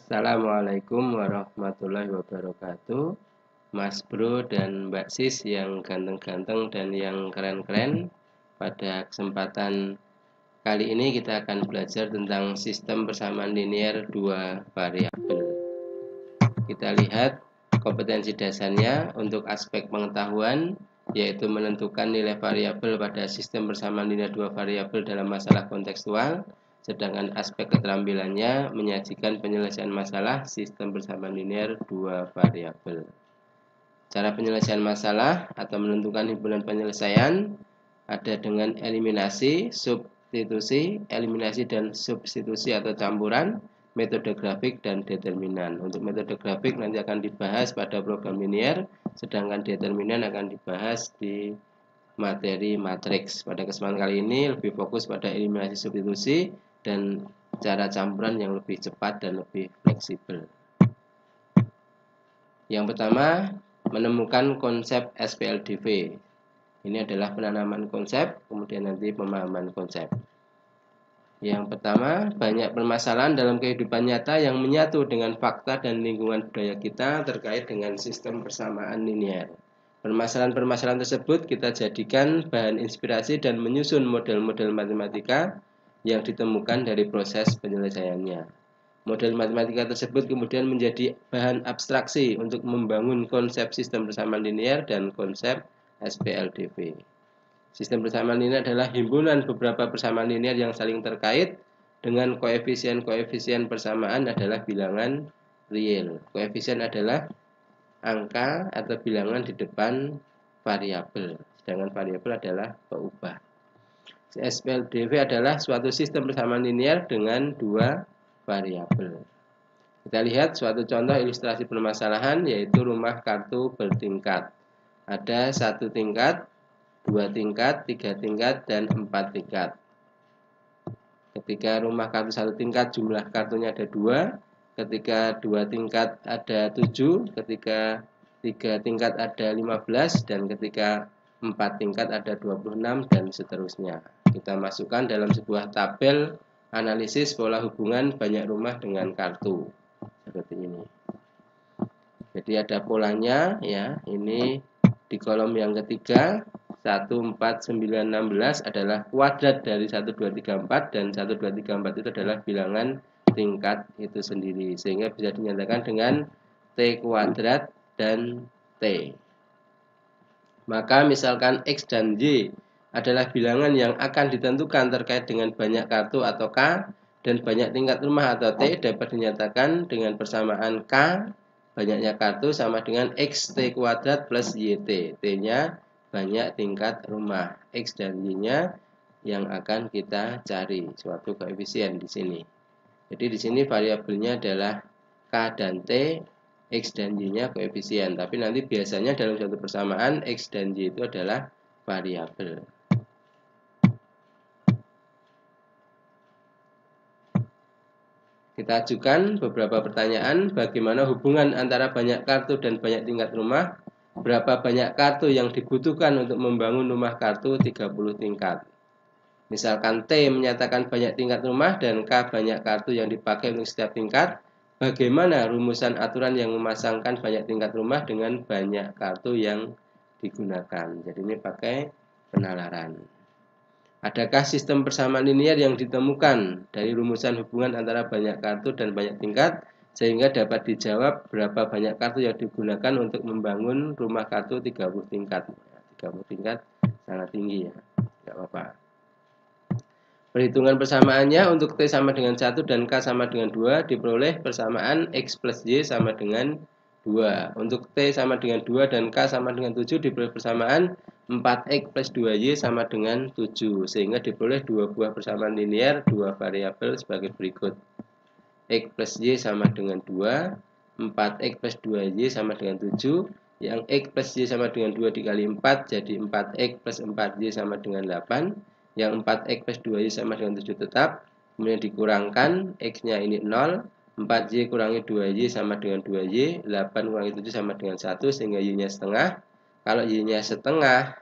Assalamualaikum warahmatullahi wabarakatuh, Mas Bro dan Mbak Sis yang ganteng-ganteng dan yang keren-keren. Pada kesempatan kali ini kita akan belajar tentang sistem persamaan linear dua variabel. Kita lihat kompetensi dasarnya untuk aspek pengetahuan, yaitu menentukan nilai variabel pada sistem persamaan linear dua variabel dalam masalah kontekstual. Sedangkan aspek keterampilannya menyajikan penyelesaian masalah sistem persamaan linear dua variabel. Cara penyelesaian masalah atau menentukan himpunan penyelesaian ada dengan eliminasi, substitusi, eliminasi dan substitusi atau campuran, metode grafik dan determinan. Untuk metode grafik nanti akan dibahas pada program linear, sedangkan determinan akan dibahas di materi matriks. Pada kesempatan kali ini lebih fokus pada eliminasi substitusi dan cara campuran yang lebih cepat dan lebih fleksibel. Yang pertama, menemukan konsep SPLDV. Ini adalah penanaman konsep, kemudian nanti pemahaman konsep. Yang pertama, banyak permasalahan dalam kehidupan nyata yang menyatu dengan fakta dan lingkungan budaya kita terkait dengan sistem persamaan linear. Permasalahan-permasalahan tersebut kita jadikan bahan inspirasi dan menyusun model-model matematika yang ditemukan dari proses penyelesaiannya. Model matematika tersebut kemudian menjadi bahan abstraksi untuk membangun konsep sistem persamaan linear dan konsep SPLDV. Sistem persamaan linear adalah himpunan beberapa persamaan linear yang saling terkait dengan koefisien-koefisien persamaan adalah bilangan real. Koefisien adalah angka atau bilangan di depan variabel, sedangkan variabel adalah peubah. SPLDV adalah suatu sistem persamaan linear dengan dua variabel. Kita lihat suatu contoh ilustrasi permasalahan, yaitu rumah kartu bertingkat. Ada 1 tingkat, 2 tingkat, 3 tingkat, dan 4 tingkat. Ketika rumah kartu 1 tingkat jumlah kartunya ada 2, ketika 2 tingkat ada 7, ketika 3 tingkat ada 15, dan ketika 4 tingkat ada 26, dan seterusnya. Kita masukkan dalam sebuah tabel analisis pola hubungan banyak rumah dengan kartu. Seperti ini. Jadi ada polanya ya, ini di kolom yang ketiga 1, 4, 9, 16 adalah kuadrat dari 1, 2, 3, 4 dan 1, 2, 3, 4 itu adalah bilangan tingkat itu sendiri, sehingga bisa dinyatakan dengan T kuadrat dan T. Maka misalkan X dan Y adalah bilangan yang akan ditentukan terkait dengan banyak kartu atau K, dan banyak tingkat rumah atau T dapat dinyatakan dengan persamaan K banyaknya kartu sama dengan X T kuadrat plus YT. T-nya banyak tingkat rumah, X dan Y-nya yang akan kita cari suatu koefisien di sini. Jadi di sini variabelnya adalah K dan T, X dan Y-nya koefisien. Tapi nanti biasanya dalam suatu persamaan X dan Y itu adalah variabel. Kita ajukan beberapa pertanyaan. Bagaimana hubungan antara banyak kartu dan banyak tingkat rumah? Berapa banyak kartu yang dibutuhkan untuk membangun rumah kartu 30 tingkat? Misalkan T menyatakan banyak tingkat rumah dan K banyak kartu yang dipakai untuk setiap tingkat. Bagaimana rumusan aturan yang memasangkan banyak tingkat rumah dengan banyak kartu yang digunakan? Jadi ini pakai penalaran. Adakah sistem persamaan linear yang ditemukan dari rumusan hubungan antara banyak kartu dan banyak tingkat sehingga dapat dijawab berapa banyak kartu yang digunakan untuk membangun rumah kartu 30 tingkat. 30 tingkat sangat tinggi ya, tidak apa-apa. Perhitungan persamaannya untuk T sama dengan 1 dan K sama dengan 2 diperoleh persamaan X plus Y sama dengan 2. Untuk T sama dengan 2 dan K sama dengan 7 diperoleh persamaan 4X plus 2Y sama dengan 7. Sehingga diperoleh dua buah persamaan linear dua variabel sebagai berikut. X plus Y sama dengan 2, 4X plus 2Y sama dengan 7. Yang X plus Y sama dengan 2 dikali 4 jadi 4X plus 4Y sama dengan 8. Yang 4X plus 2Y sama dengan 7 tetap. Kemudian dikurangkan, X-nya ini 0. 4Y kurangi 2Y sama dengan 2Y. 8 kurangi 7 sama dengan 1. Sehingga Y-nya setengah. Kalau Y-nya setengah,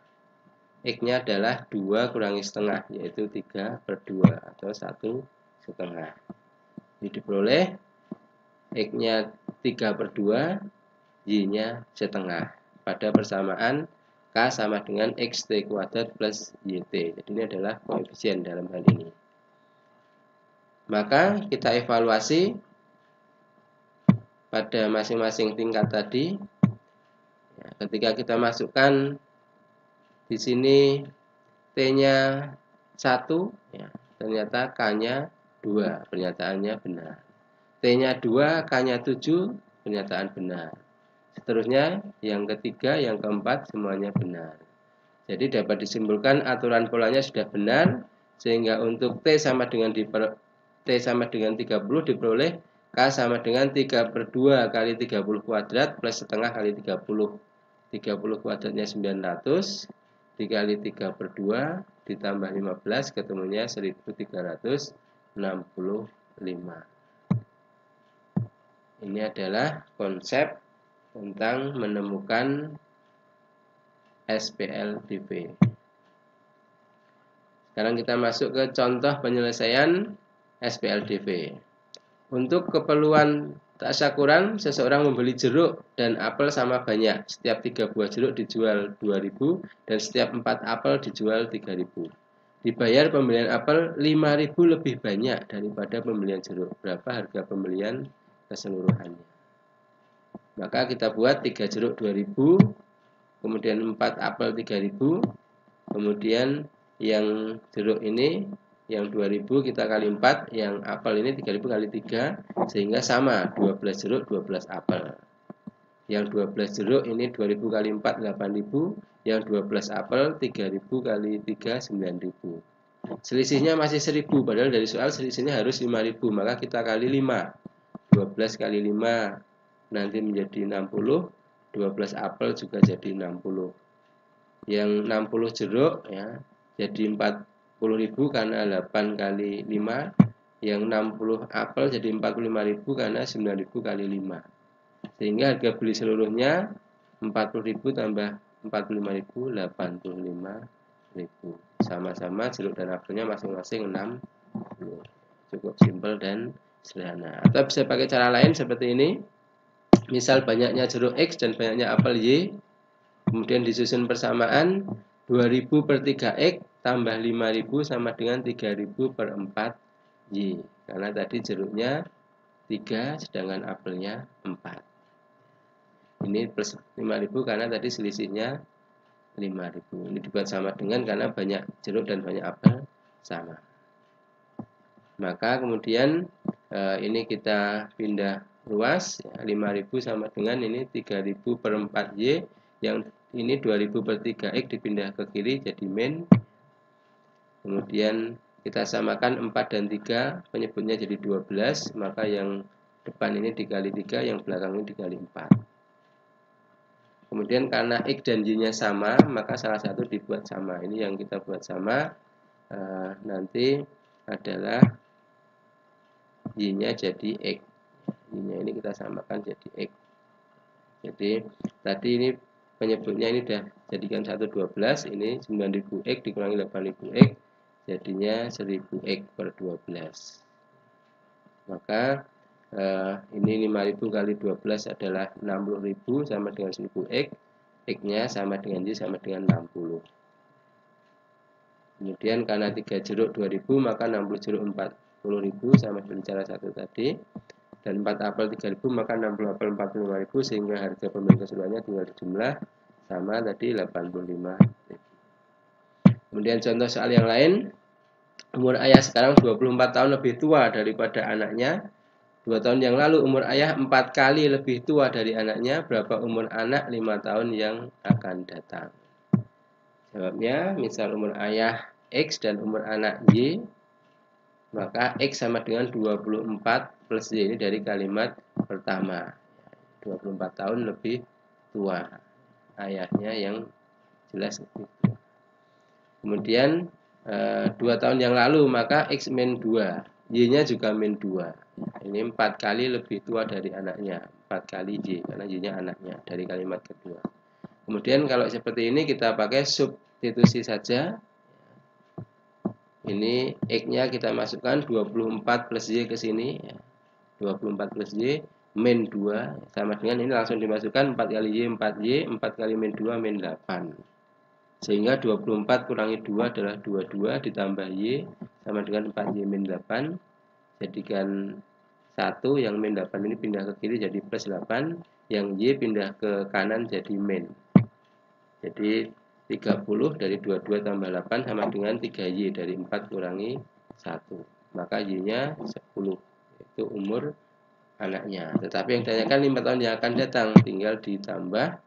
X-nya adalah 2 kurangi setengah, yaitu 3/2 atau 1,5. Jadi diperoleh X-nya 3/2, Y-nya setengah. Pada persamaan K sama dengan XT kuadrat plus YT. Jadi ini adalah koefisien dalam hal ini. Maka kita evaluasi pada masing-masing tingkat tadi. Ya, ketika kita masukkan di sini T-nya 1, ya, ternyata K-nya 2, pernyataannya benar. T-nya 2, K-nya 7, pernyataan benar. Seterusnya, yang ketiga, yang keempat, semuanya benar. Jadi dapat disimpulkan aturan polanya sudah benar, sehingga untuk T sama dengan 30 diperoleh K sama dengan 3/2 kali 30 kuadrat plus setengah kali 30. 30 kuadratnya 900, dikali 3/2 ditambah 15, ketemunya 1365. Ini adalah konsep tentang menemukan SPLDV. Sekarang kita masuk ke contoh penyelesaian SPLDV. Untuk keperluan tasyakuran, seseorang membeli jeruk dan apel sama banyak. Setiap 3 buah jeruk dijual 2.000 dan setiap 4 apel dijual 3.000. Dibayar pembelian apel 5.000 lebih banyak daripada pembelian jeruk. Berapa harga pembelian keseluruhannya? Maka kita buat 3 jeruk 2.000, kemudian 4 apel 3.000, kemudian yang jeruk ini yang 2.000 kita kali 4, yang apel ini 3.000 kali 3, sehingga sama 12 jeruk 12 apel. Yang 12 jeruk ini 2.000 kali 4 8.000, yang 12 apel 3.000 kali 3 9.000. Selisihnya masih 1.000, padahal dari soal selisihnya harus 5.000, maka kita kali 5. 12 kali 5 nanti menjadi 60, 12 apel juga jadi 60. Yang 60 jeruk ya jadi 40.000 karena 8 kali 5, yang 60 apel jadi 45.000 karena 9.000 kali 5. Sehingga harga beli seluruhnya 40.000 tambah 45.000 85.000. Sama-sama jeruk dan apelnya masing-masing 60. Cukup simpel dan sederhana. Atau bisa pakai cara lain seperti ini. Misal banyaknya jeruk X dan banyaknya apel Y, kemudian disusun persamaan 2.000 per 3X tambah 5.000 sama dengan 3.000 per 4Y. Karena tadi jeruknya 3 sedangkan apelnya 4. Ini plus 5.000 karena tadi selisihnya 5.000. Ini dibuat sama dengan karena banyak jeruk dan banyak apel sama. Maka kemudian ini kita pindah luas, 5.000 sama dengan ini 3.000 per 4Y, yang ini 2.000 per 3X dipindah ke kiri jadi min. Kemudian kita samakan 4 dan 3, penyebutnya jadi 12, maka yang depan ini dikali 3, yang belakang ini dikali 4. Kemudian karena X dan Y-nya sama, maka salah satu dibuat sama. Ini yang kita buat sama, nanti adalah Y-nya jadi X. Y-nya ini kita samakan jadi X. Jadi tadi ini penyebutnya ini sudah jadikan 112, ini 9.000X dikurangi 8.000X, jadinya 1.000X per 12. Maka ini 5.000 kali 12 adalah 60.000 sama dengan 1.000X, X-nya sama dengan Y sama dengan 60. Kemudian karena 3 jeruk 2.000, maka 60 jeruk 40.000 sama dengan cara satu tadi. Dan 4 apel 3.000, maka 60 apel 45.000, sehingga harga pembelian keseluruhannya tinggal dijumlah sama tadi 85.000. Kemudian contoh soal yang lain. Umur ayah sekarang 24 tahun lebih tua daripada anaknya. 2 tahun yang lalu umur ayah 4 kali lebih tua dari anaknya. Berapa umur anak 5 tahun yang akan datang? Jawabnya, misal umur ayah X dan umur anak Y, maka X sama dengan 24 plus Y. Ini dari kalimat pertama. 24 tahun lebih tua. Ayahnya yang jelas lebih tua. Kemudian 2 tahun yang lalu, maka X min 2. Y-nya juga min 2. Ini 4 kali lebih tua dari anaknya. 4 kali Y, karena Y-nya anaknya dari kalimat kedua. Kemudian kalau seperti ini kita pakai substitusi saja. Ini X-nya kita masukkan 24 plus Y ke sini. 24 plus Y min 2 sama dengan ini langsung dimasukkan 4 kali Y 4Y, 4 kali min 2 min 8. Sehingga 24 kurangi 2 adalah 22 ditambah Y sama dengan 4Y min 8. Jadikan 1 yang min 8 ini pindah ke kiri jadi plus 8, yang Y pindah ke kanan jadi min. Jadi 30 dari 22 tambah 8 sama dengan 3Y dari 4 kurangi 1. Maka Y-nya 10. Itu umur anaknya. Tetapi yang ditanyakan 5 tahun yang akan datang, tinggal ditambah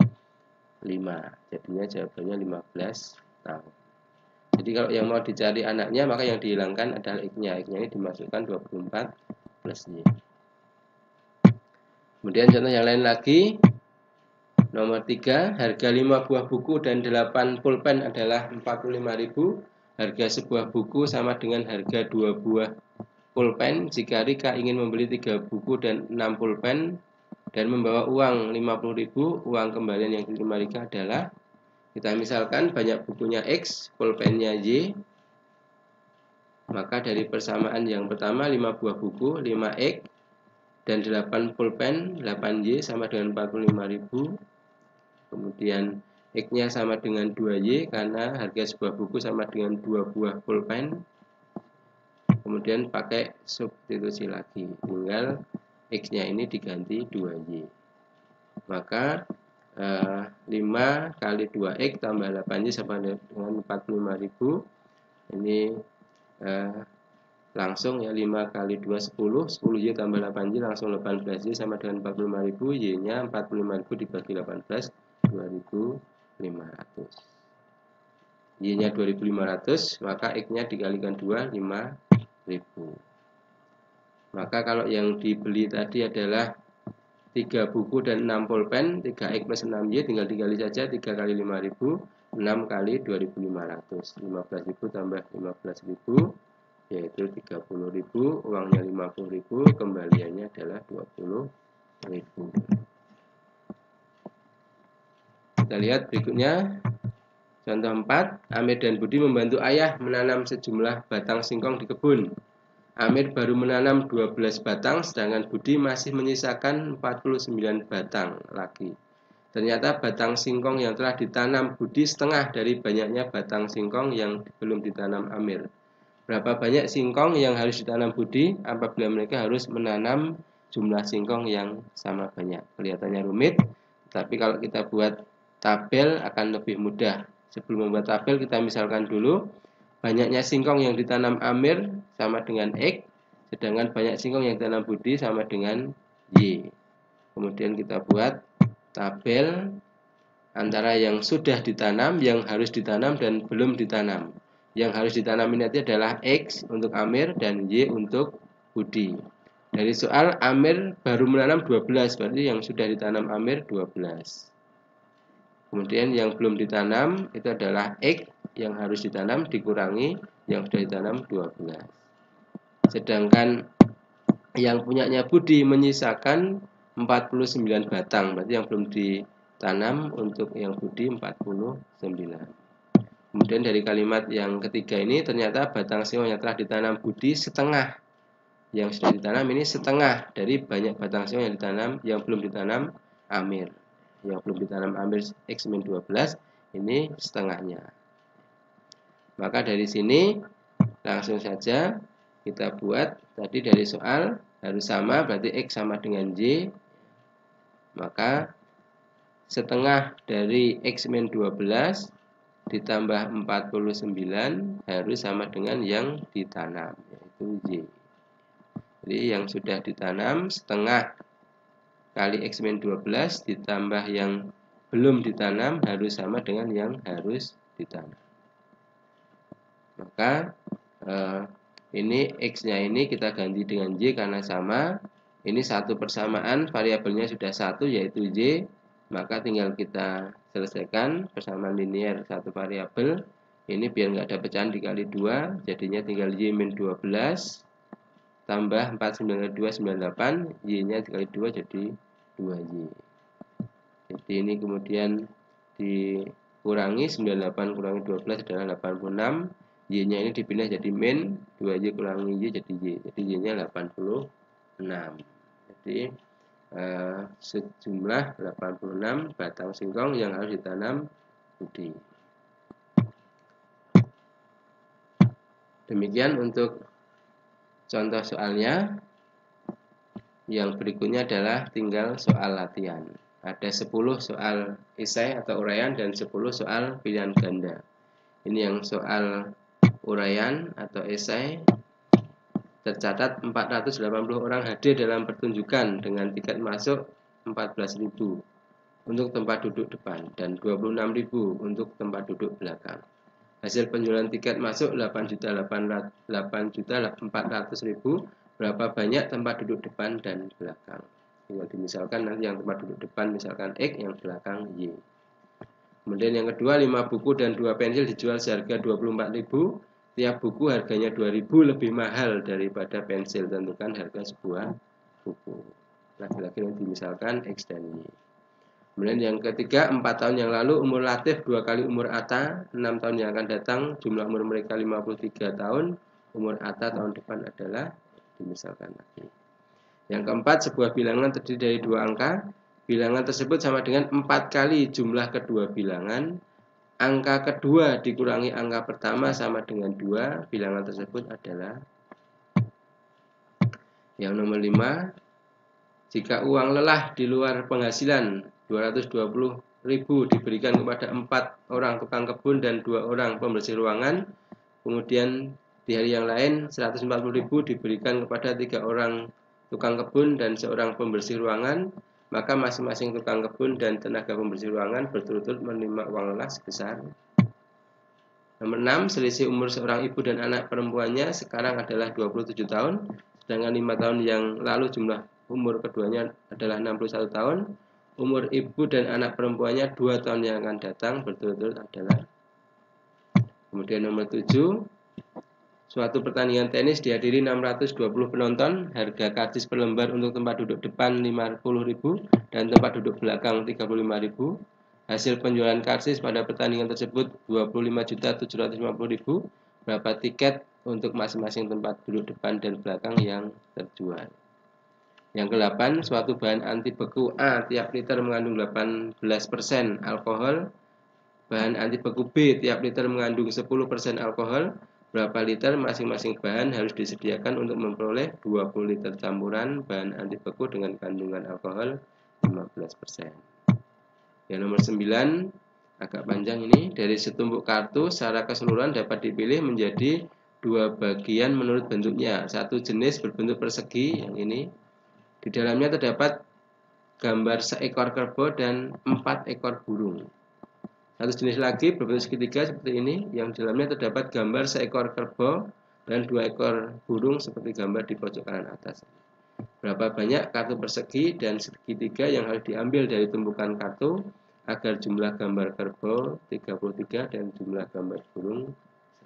5. Jadinya jawabannya 15 tahun. Jadi kalau yang mau dicari anaknya, maka yang dihilangkan adalah X-nya. X-nya ini dimasukkan 24 plus Y. Kemudian contoh yang lain lagi. Nomor 3, harga 5 buah buku dan 8 pulpen adalah 45.000. Harga sebuah buku sama dengan harga 2 buah pulpen. Jika Rika ingin membeli 3 buku dan 6 pulpen dan membawa uang 50.000, uang kembalian yang diterima Rika adalah, kita misalkan banyak bukunya X, pulpennya Y. Maka dari persamaan yang pertama 5 buah buku 5X dan 8 pulpen 8Y sama dengan 45.000. Kemudian X-nya sama dengan 2Y karena harga sebuah buku sama dengan 2 buah pulpen. Kemudian pakai substitusi lagi, tinggal X-nya ini diganti 2Y. Maka 5 kali 2X tambah 8Y sama dengan 45.000. Ini langsung ya, 5 kali 2 10, 10Y tambah 8Y langsung 18Y sama dengan 45.000. Y-nya 45.000 dibagi 18, 2.500. Y-nya 2.500, maka X-nya dikalikan 2, 5.000. Maka kalau yang dibeli tadi adalah 3 buku dan 6 pulpen, 3X plus 6Y tinggal dikali saja, 3 kali 5.000, 6 kali 2.500. 15.000 tambah 15.000 yaitu 30.000, uangnya 50.000, kembaliannya adalah 20.000. Kita lihat berikutnya. Contoh 4, Amir dan Budi membantu ayah menanam sejumlah batang singkong di kebun. Amir baru menanam 12 batang, sedangkan Budi masih menyisakan 49 batang lagi. Ternyata batang singkong yang telah ditanam Budi setengah dari banyaknya batang singkong yang belum ditanam Amir. Berapa banyak singkong yang harus ditanam Budi apabila mereka harus menanam jumlah singkong yang sama banyak? Kelihatannya rumit, tapi kalau kita buat tabel akan lebih mudah. Sebelum membuat tabel, kita misalkan dulu banyaknya singkong yang ditanam Amir sama dengan X, sedangkan banyak singkong yang ditanam Budi sama dengan Y. Kemudian kita buat tabel antara yang sudah ditanam, yang harus ditanam, dan belum ditanam. Yang harus ditanam ini adalah X untuk Amir dan Y untuk Budi. Dari soal Amir baru menanam 12, berarti yang sudah ditanam Amir 12. Kemudian yang belum ditanam itu adalah X yang harus ditanam dikurangi yang sudah ditanam 12. Sedangkan yang punyanya Budi menyisakan 49 batang, berarti yang belum ditanam untuk yang Budi 49. Kemudian dari kalimat yang ketiga ini ternyata batang singkong yang telah ditanam Budi setengah. Yang sudah ditanam ini setengah dari banyak batang singkong yang ditanam yang belum ditanam Amir. Yang belum ditanam Amir X-12 ini setengahnya. Maka dari sini langsung saja kita buat tadi dari soal harus sama, berarti X sama dengan Y. Maka setengah dari X-12 ditambah 49 harus sama dengan yang ditanam, yaitu Y. Jadi yang sudah ditanam setengah kali X-12 ditambah yang belum ditanam harus sama dengan yang harus ditanam. Maka ini X-nya ini kita ganti dengan Y karena sama. Ini satu persamaan, variabelnya sudah satu yaitu Y. Maka tinggal kita selesaikan persamaan linear satu variabel. Ini biar nggak ada pecahan dikali 2, jadinya tinggal Y min 12 tambah 4 9 2 98, Y-nya dikali 2 jadi 2Y. Jadi ini kemudian dikurangi 98 kurangi 12 adalah 86. Y-nya ini dipindah jadi min 2Y kurangi Y jadi Y. Jadi Y-nya 86. Jadi sejumlah 86 batang singkong yang harus ditanam pudi. Demikian untuk contoh soalnya. Yang berikutnya adalah tinggal soal latihan. Ada 10 soal esai atau uraian dan 10 soal pilihan ganda. Ini yang soal uraian atau esai. Tercatat 480 orang hadir dalam pertunjukan dengan tiket masuk 14.000 untuk tempat duduk depan dan 26.000 untuk tempat duduk belakang. Hasil penjualan tiket masuk 8.400.000. Berapa banyak tempat duduk depan dan belakang? Tinggal dimisalkan nanti yang tempat duduk depan misalkan X, yang belakang Y. Kemudian yang kedua, 5 buku dan 2 pensil dijual seharga 24.000. Tiap buku harganya 2.000 lebih mahal daripada pensil. Tentukan harga sebuah buku. Lagi-lagi nanti dimisalkan X dan Y. Kemudian yang ketiga, 4 tahun yang lalu umur Latif 2 kali umur Atta, 6 tahun yang akan datang jumlah umur mereka 53 tahun, umur Atta tahun depan adalah, dimisalkan lagi. Yang keempat, sebuah bilangan terdiri dari 2 angka. Bilangan tersebut sama dengan 4 kali jumlah kedua bilangan. Angka kedua dikurangi angka pertama sama dengan 2. Bilangan tersebut adalah yang nomor 5. Jika uang lelah di luar penghasilan 220.000 diberikan kepada 4 orang tukang kebun dan 2 orang pembersih ruangan, kemudian di hari yang lain 140.000 diberikan kepada 3 orang tukang kebun dan 1 pembersih ruangan, maka masing-masing tukang kebun dan tenaga pembersih ruangan berturut-turut menerima uang lelah sebesar. Nomor 6, selisih umur seorang ibu dan anak perempuannya sekarang adalah 27 tahun, sedangkan 5 tahun yang lalu jumlah umur keduanya adalah 61 tahun. Umur ibu dan anak perempuannya 2 tahun yang akan datang berturut-turut adalah. Kemudian nomor 7, suatu pertandingan tenis dihadiri 620 penonton, harga karcis per lembar untuk tempat duduk depan 50.000 dan tempat duduk belakang 35.000. Hasil penjualan karcis pada pertandingan tersebut 25.750.000. Berapa tiket untuk masing-masing tempat duduk depan dan belakang yang terjual? Yang ke-8, suatu bahan anti beku A tiap liter mengandung 18% alkohol. Bahan anti beku B tiap liter mengandung 10% alkohol. Berapa liter masing-masing bahan harus disediakan untuk memperoleh 20 liter campuran bahan anti beku dengan kandungan alkohol 15%. Yang nomor 9, agak panjang ini. Dari setumpuk kartu secara keseluruhan dapat dipilih menjadi 2 bagian menurut bentuknya. Satu jenis berbentuk persegi, yang ini. Di dalamnya terdapat gambar seekor kerbau dan 4 ekor burung. Satu jenis lagi berbentuk segitiga seperti ini, yang di dalamnya terdapat gambar seekor kerbau dan 2 ekor burung seperti gambar di pojok kanan atas. Berapa banyak kartu persegi dan segitiga yang harus diambil dari tumpukan kartu agar jumlah gambar kerbau 33 dan jumlah gambar burung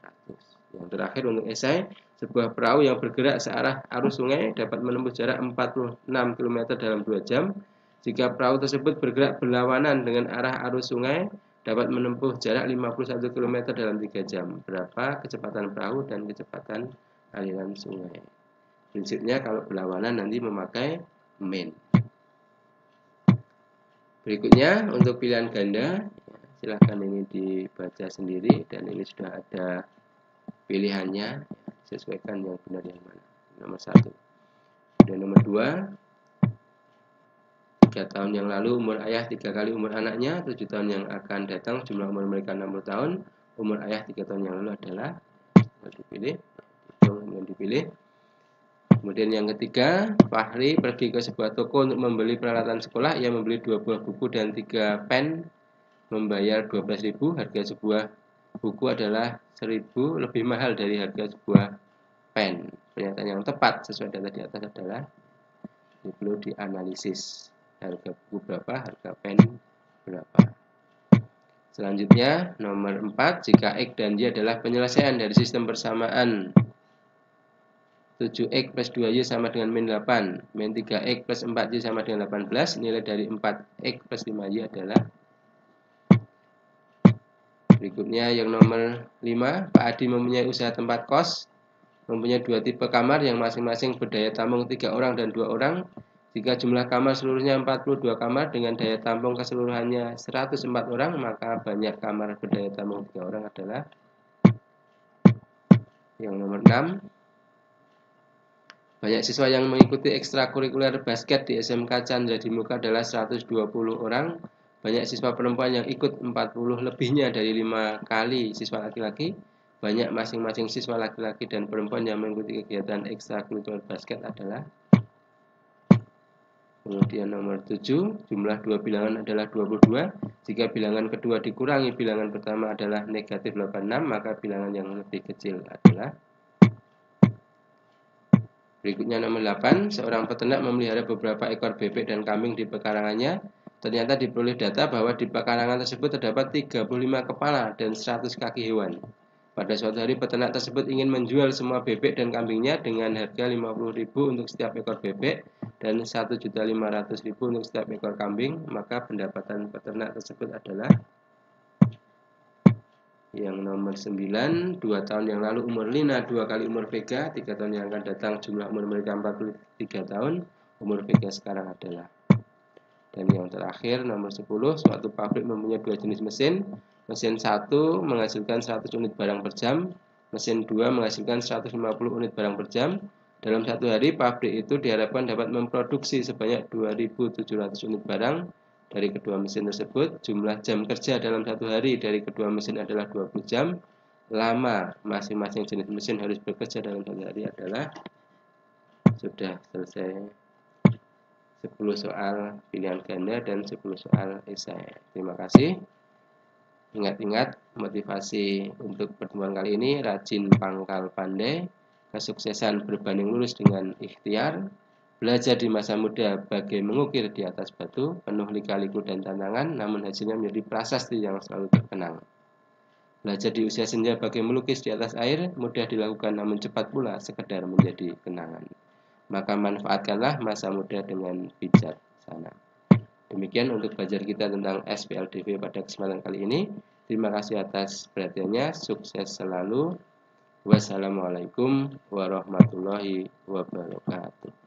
100. Yang terakhir untuk esai, sebuah perahu yang bergerak searah arus sungai dapat menempuh jarak 46 km dalam 2 jam. Jika perahu tersebut bergerak berlawanan dengan arah arus sungai, dapat menempuh jarak 51 km dalam 3 jam. Berapa kecepatan perahu dan kecepatan aliran sungai? Prinsipnya kalau berlawanan nanti memakai main. Berikutnya untuk pilihan ganda, silahkan ini dibaca sendiri dan ini sudah ada pilihannya, sesuaikan yang benar yang mana. Nomor 1. Dan nomor 2, 3 tahun yang lalu umur ayah 3 kali umur anaknya, 7 tahun yang akan datang jumlah umur mereka 60 tahun. Umur ayah 3 tahun yang lalu adalah, dipilih, kemudian dipilih. Kemudian yang ketiga, Fahri pergi ke sebuah toko untuk membeli peralatan sekolah. Ia membeli 2 buah buku dan 3 pen, membayar 12.000. Harga sebuah buku adalah 1.000 lebih mahal dari harga sebuah pen. Pernyataan yang tepat sesuai data di atas adalah, ini perlu dianalisis. Harga buku berapa, harga pen berapa. Selanjutnya nomor 4, jika X dan Y adalah penyelesaian dari sistem persamaan 7X plus 2Y sama dengan min 8, min 3X plus 4Y sama dengan 18, nilai dari 4X plus 5Y adalah. Berikutnya yang nomor 5, Pak Adi mempunyai usaha tempat kos, mempunyai 2 tipe kamar yang masing-masing berdaya tampung 3 orang dan 2 orang. Jika jumlah kamar seluruhnya 42 kamar dengan daya tampung keseluruhannya 104 orang, maka banyak kamar berdaya tampung 3 orang adalah yang nomor 6. Banyak siswa yang mengikuti ekstrakurikuler basket di SMK Chandra di Muka adalah 120 orang. Banyak siswa perempuan yang ikut 40 lebihnya dari 5 kali siswa laki-laki. Banyak masing-masing siswa laki-laki dan perempuan yang mengikuti kegiatan ekstrakurikuler basket adalah. Kemudian nomor 7, jumlah dua bilangan adalah 22. Jika bilangan kedua dikurangi bilangan pertama adalah negatif 86, maka bilangan yang lebih kecil adalah. Berikutnya nomor 8, seorang peternak memelihara beberapa ekor bebek dan kambing di pekarangannya. Ternyata diperoleh data bahwa di pekarangan tersebut terdapat 35 kepala dan 100 kaki hewan. Pada suatu hari peternak tersebut ingin menjual semua bebek dan kambingnya dengan harga 50.000 untuk setiap ekor bebek dan 1.500.000 untuk setiap ekor kambing, maka pendapatan peternak tersebut adalah yang nomor 9, 2 tahun yang lalu umur Lina 2 kali umur Vega, 3 tahun yang akan datang jumlah umur mereka 43 tahun, umur Vega sekarang adalah. Dan yang terakhir nomor 10, suatu pabrik mempunyai 2 jenis mesin. Mesin 1 menghasilkan 100 unit barang per jam, mesin 2 menghasilkan 150 unit barang per jam. Dalam satu hari pabrik itu diharapkan dapat memproduksi sebanyak 2.700 unit barang dari kedua mesin tersebut. Jumlah jam kerja dalam satu hari dari kedua mesin adalah 20 jam. Lama masing-masing jenis mesin harus bekerja dalam satu hari adalah. Sudah selesai 10 soal pilihan ganda dan 10 soal esai. Terima kasih. Ingat-ingat motivasi untuk pertemuan kali ini: rajin pangkal pandai, kesuksesan berbanding lurus dengan ikhtiar, belajar di masa muda bagai mengukir di atas batu, penuh lika-liku dan tantangan, namun hasilnya menjadi prasasti yang selalu terkenang. Belajar di usia senja bagai melukis di atas air, mudah dilakukan namun cepat pula sekedar menjadi kenangan. Maka manfaatkanlah masa muda dengan bijaksana. Demikian untuk belajar kita tentang SPLDV pada kesempatan kali ini. Terima kasih atas perhatiannya, sukses selalu. Wassalamualaikum warahmatullahi wabarakatuh.